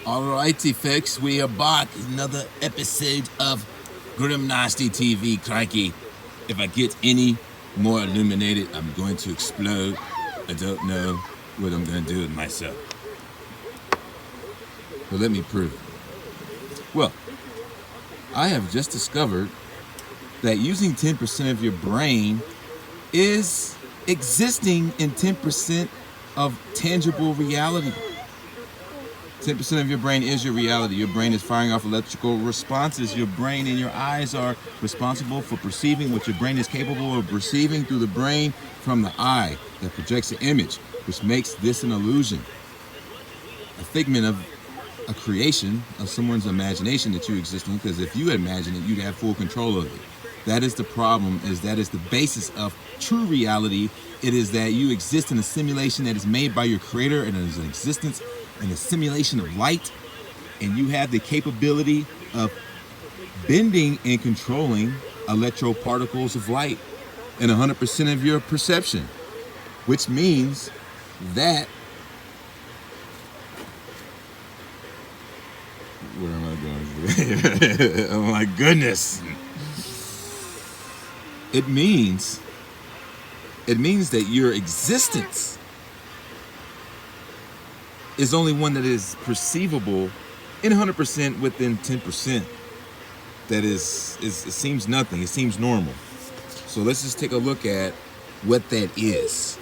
Alrighty, folks, we are back. Another episode of Grim Nasty TV. Crikey, if I get any more illuminated, I'm going to explode. I don't know what I'm going to do with myself. But let me prove it. Well, I have just discovered that using 10% of your brain is existing in 10% of tangible reality. 10% of your brain is your reality. Your brain is firing off electrical responses. Your brain and your eyes are responsible for perceiving what your brain is capable of perceiving through the brain from the eye that projects an image, which makes this an illusion, a figment of a creation of someone's imagination that you exist in, because if you imagine it, you'd have full control of it. That is the problem, is that is the basis of true reality. It is that you exist in a simulation that is made by your creator, and it is an existence in a simulation of light, and you have the capability of bending and controlling electroparticles of light in 100% of your perception, which means that where am I going? Oh my goodness. It means that your existence is only one that is perceivable in 100% within 10%. That is it seems nothing. It seems normal. So let's just take a look at what that is.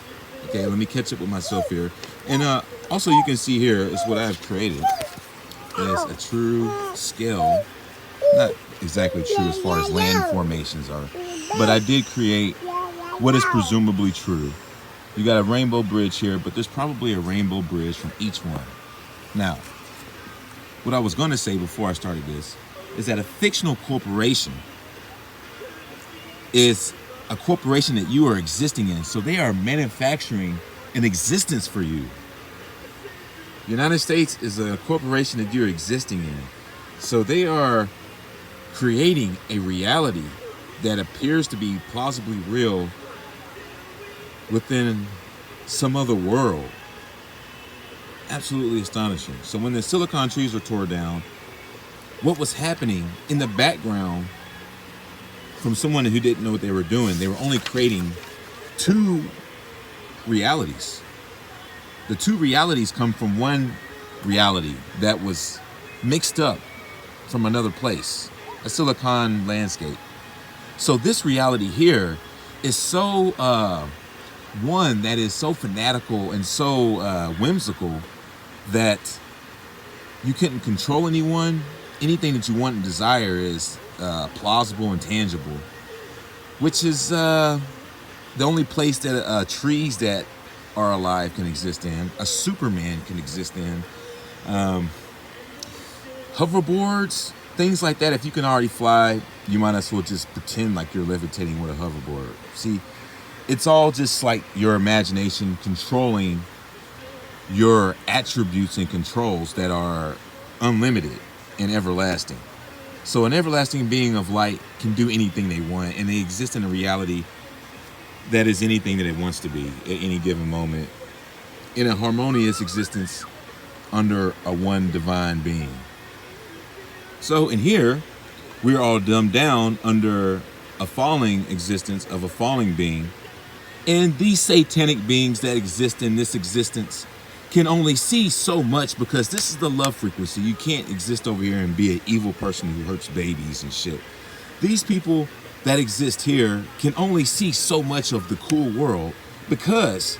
Okay, let me catch up with myself here. And also you can see here is what I've created is a true scale. Not exactly true as far as land formations are, but I did create what is presumably true. You got a rainbow bridge here, but there's probably a rainbow bridge from each one. Now, what I was going to say before I started this is that a fictional corporation is a corporation that you are existing in. So they are manufacturing an existence for you. The United States is a corporation that you're existing in. So they are creating a reality that appears to be plausibly real within some other world. Absolutely astonishing. So when the silicon trees were torn down, what was happening in the background from someone who didn't know what they were doing, they were only creating two realities. The two realities come from one reality that was mixed up from another place, a silicon landscape. So this reality here is so one that is so fanatical and so whimsical that you couldn't control anyone. Anything that you want and desire is plausible and tangible, which is the only place that trees that are alive can exist in, a Superman can exist in, hoverboards, things like that. If you can already fly, you might as well just pretend like you're levitating with a hoverboard. See, it's all just like your imagination controlling your attributes and controls that are unlimited and everlasting. So an everlasting being of light can do anything they want, and they exist in a reality that is anything that it wants to be at any given moment, in a harmonious existence under a one divine being. So in here, we're all dumbed down under a falling existence of a falling being. And these satanic beings that exist in this existence can only see so much, because this is the love frequency. You can't exist over here and be an evil person who hurts babies and shit. These people that exist here can only see so much of the cool world because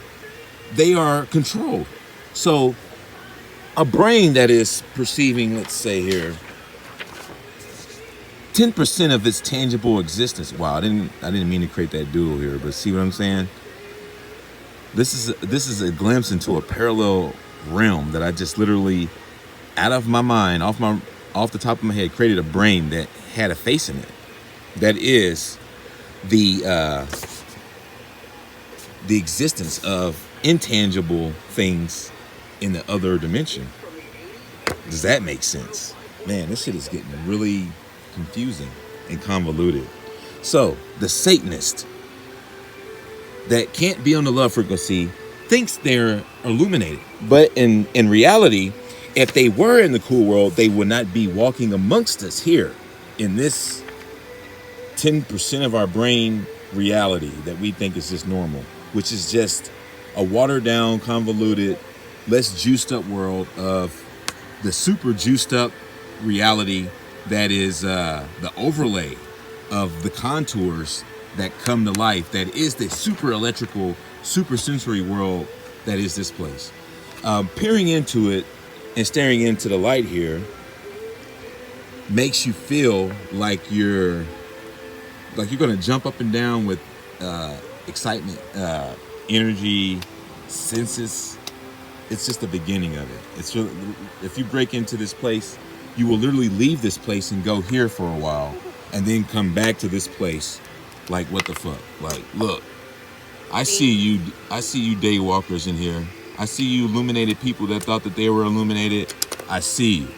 they are controlled. So a brain that is perceiving, let's say here, 10% of its tangible existence. Wow, I didn't mean to create that doodle here, but see what I'm saying? This is a glimpse into a parallel realm that I just literally, out of my mind, off the top of my head, created a brain that had a face in it. That is the existence of intangible things in the other dimension. Does that make sense? Man, this shit is getting really confusing and convoluted. So the Satanist that can't be on the love frequency thinks they're illuminated, but in reality If they were in the cool world, they would not be walking amongst us here in this 10% of our brain reality that we think is just normal, which is just a watered down, convoluted, less juiced up world of the super juiced up reality that is the overlay of the contours that come to life, that is the super electrical, super sensory world that is this place. Peering into it and staring into the light here makes you feel like you're going to jump up and down with excitement, energy, senses. It's just the beginning of it. It's really, if you break into this place, you will literally leave this place and go here for a while, and then come back to this place. Like, what the fuck? Like, look, I see you day walkers in here. I see you illuminated people that thought that they were illuminated. I see you.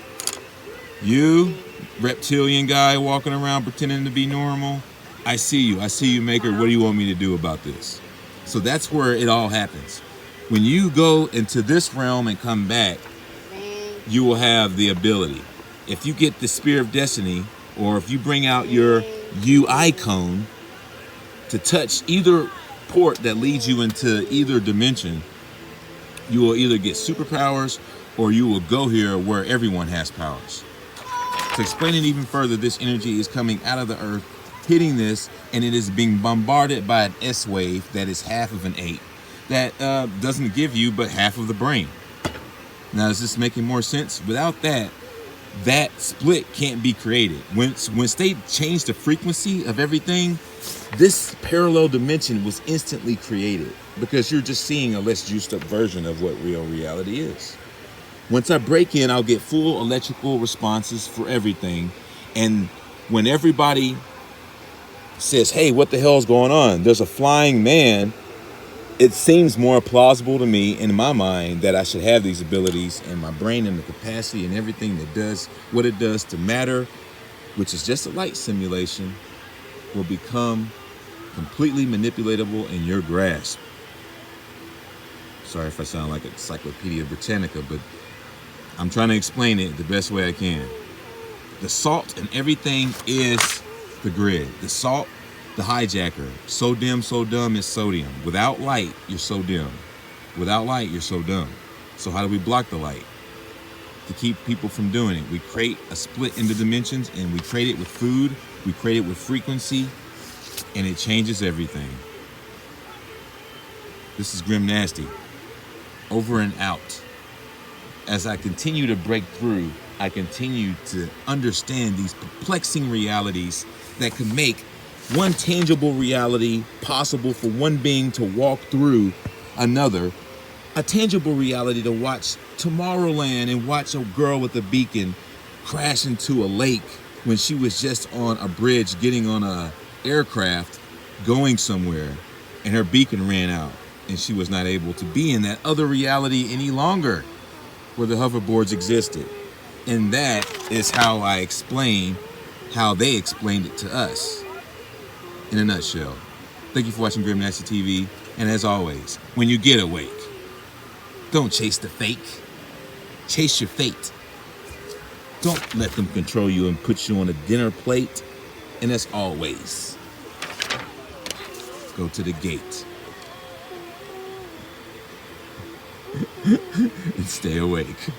You reptilian guy walking around pretending to be normal. I see you. I see you, Maker. What do you want me to do about this? So that's where it all happens. When you go into this realm and come back, you will have the ability. If you get the Spear of Destiny, or if you bring out your U icon to touch either port that leads you into either dimension, you will either get superpowers or you will go here where everyone has powers. To explain it even further, this energy is coming out of the earth, hitting this, and it is being bombarded by an S wave that is half of an 8 that doesn't give you but half of the brain. Now, is this making more sense? Without that, that split can't be created. Once they change the frequency of everything, this parallel dimension was instantly created, because you're just seeing a less juiced up version of what real reality is. Once I break in, I'll get full electrical responses for everything. And when everybody says, hey, what the hell's going on? There's a flying man. It seems more plausible to me in my mind that I should have these abilities, and my brain and the capacity and everything that does what it does to matter, which is just a light simulation, will become completely manipulatable in your grasp. Sorry if I sound like a Encyclopedia Britannica, but I'm trying to explain it the best way I can. The salt and everything is the grid. The salt, the hijacker. So dim, so dumb is sodium. Without light, you're so dim. Without light, you're so dumb. So how do we block the light? To keep people from doing it, we create a split into dimensions, and we create it with food, we create it with frequency, and it changes everything. This is Grim Nasty. Over and out. As I continue to break through, I continue to understand these perplexing realities that can make one tangible reality possible for one being to walk through another, a tangible reality to watch Tomorrowland and watch a girl with a beacon crash into a lake when she was just on a bridge getting on a aircraft going somewhere, and her beacon ran out and she was not able to be in that other reality any longer where the hoverboards existed. And that is how I explain how they explained it to us in a nutshell. Thank you for watching Grim Nasty TV, and as always, when you get awake, don't chase the fake, chase your fate. Don't let them control you and put you on a dinner plate. And as always, go to the gate and stay awake.